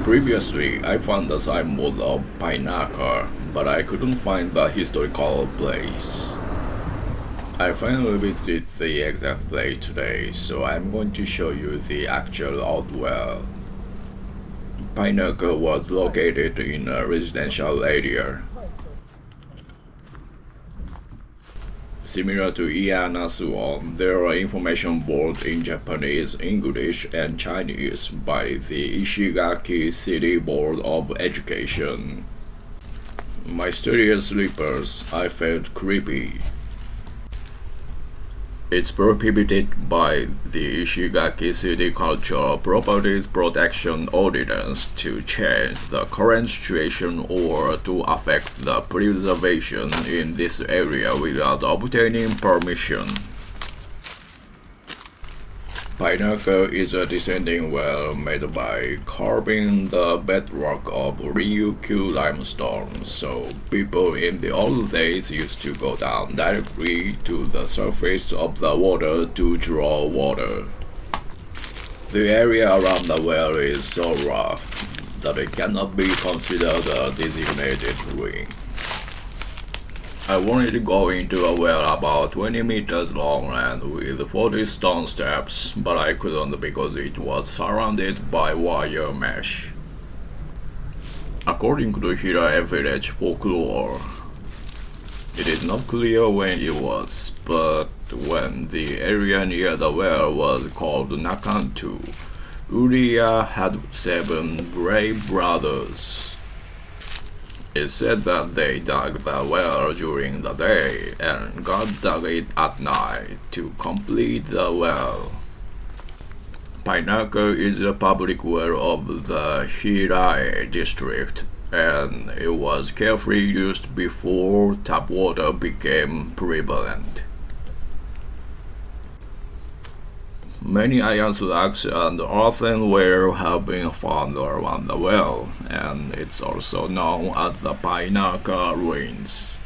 Previously, I found the signboard of Painākā, but I couldn't find the historical place. I finally visited the exact place today, so I'm going to show you the actual old well. Painākā was located in a residential area. Similar to Ianasu, there are information boards in Japanese, English, and Chinese by the Ishigaki City Board of Education. My studio slippers, I felt creepy. It's prohibited by the Ishigaki City Cultural Properties Protection Ordinance to change the current situation or to affect the preservation in this area without obtaining permission. Painākā is a descending well made by carving the bedrock of Ryukyu limestone, so people in the old days used to go down directly to the surface of the water to draw water. The area around the well is so rough that it cannot be considered a designated ruin. I wanted to go into a well about 20 meters long and with 40 stone steps, but I couldn't because it was surrounded by wire mesh. According to Hirae village folklore, it is not clear when it was, but when the area near the well was called Nakantu, Uriya had 7 brave brothers. It's said that they dug the well during the day and God dug it at night to complete the well. Painākā is a public well of the Hirae district, and it was carefully used before tap water became prevalent. Many iron slugs and earthenware have been found around the well, and it's also known as the Painākā ruins.